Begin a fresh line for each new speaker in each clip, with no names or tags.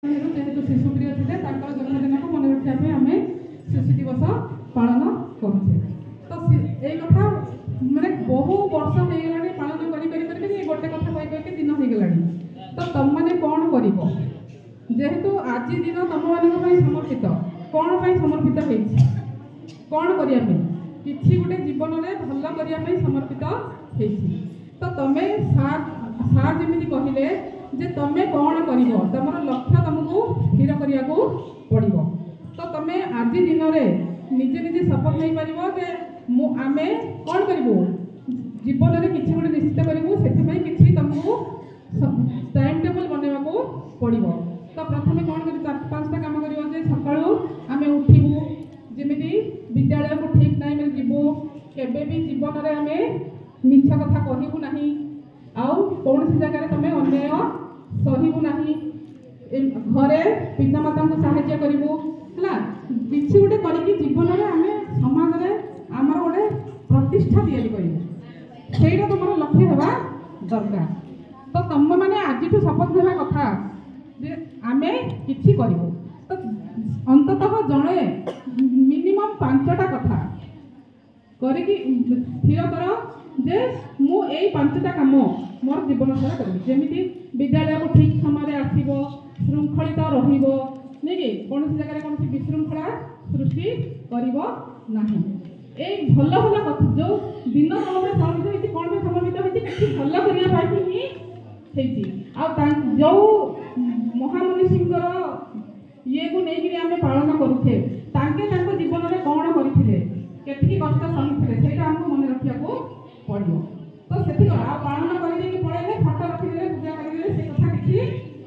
जेहेतु शिशुप्रिय थे जन्मदिन को मन रखा आम शिशु दिवस पालन करुचे। तो ये कथा माने बहु वर्ष हो गला पालन कर गोटे कथा कही दिन हो गला। तो तुम मैंने कौन कर जेहेतु आज दिन तुम मान समर्पित कौन समर्पित हो कौन करने कि गोटे जीवन में भल करने समर्पित हो। तो तुम्हें सार जमी कहले जे तुम्हें कौन कर तुम लक्ष्य तुमको स्थिर करने को पड़ो। तो तुम्हें आज दिन में निजे निजे शपथ नहीं पार जे आम कौन करूँ जीवन में किसी गोटे निश्चित करूँ से तुमको टाइम टेबल बनवा को पड़ो। तो प्रथम कौन कर 4-5टा काम कर सकालू आम उठू जमी विद्यालय को ठीक टाइम जीवु केबे भी जीवन में आम मिछ कथा कहबू ना आउ कौन जगह तुम्हें अन्याय सहबू ना घरे पितामाता को साहाय्य करूँ है किसी गोटे करके जीवन में आम समाज में आम गोटे प्रतिष्ठा तैयारी करूँ तुम लक्ष्य होगा दरकार। तो तुम मैंने आज शपथ नेवा कथा जे आम कि करूँ। तो अंततः जड़े मिनिमम 5टा कथा करके स्थिर कर जे मु 5टा काम मोर जीवन सारा करी जमी विद्यालय को ठीक समय आसब श्रृंखलित रही कौन जगह कौन विशृंखला सृष्टि करना ये भल भल कथा जो दिन कौन समर्पित कौन भी समर्पित होती किसी भल करने जो महामनीषी ये को लेकिन आम पालन करुचे जीवन में कौन करते केतकी कष्ट सही से आमको मन रखा पड़ो। तो से पालन कर पड़े फटो रखिदे पूजा करेंगे से कथा किसी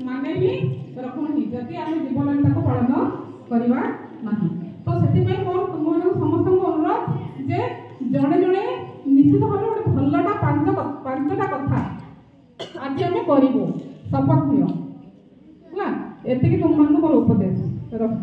माने भी रखुना जदि आम जीवन में पालन करवा ना। तो से कौन समस्त अनुरोध जे जड़े जड़े निश्चित भाव गोटे भलटा 5टा कथा आज आम करूँ शपथ नियो है एति तुम मान मोर उपदेश रख।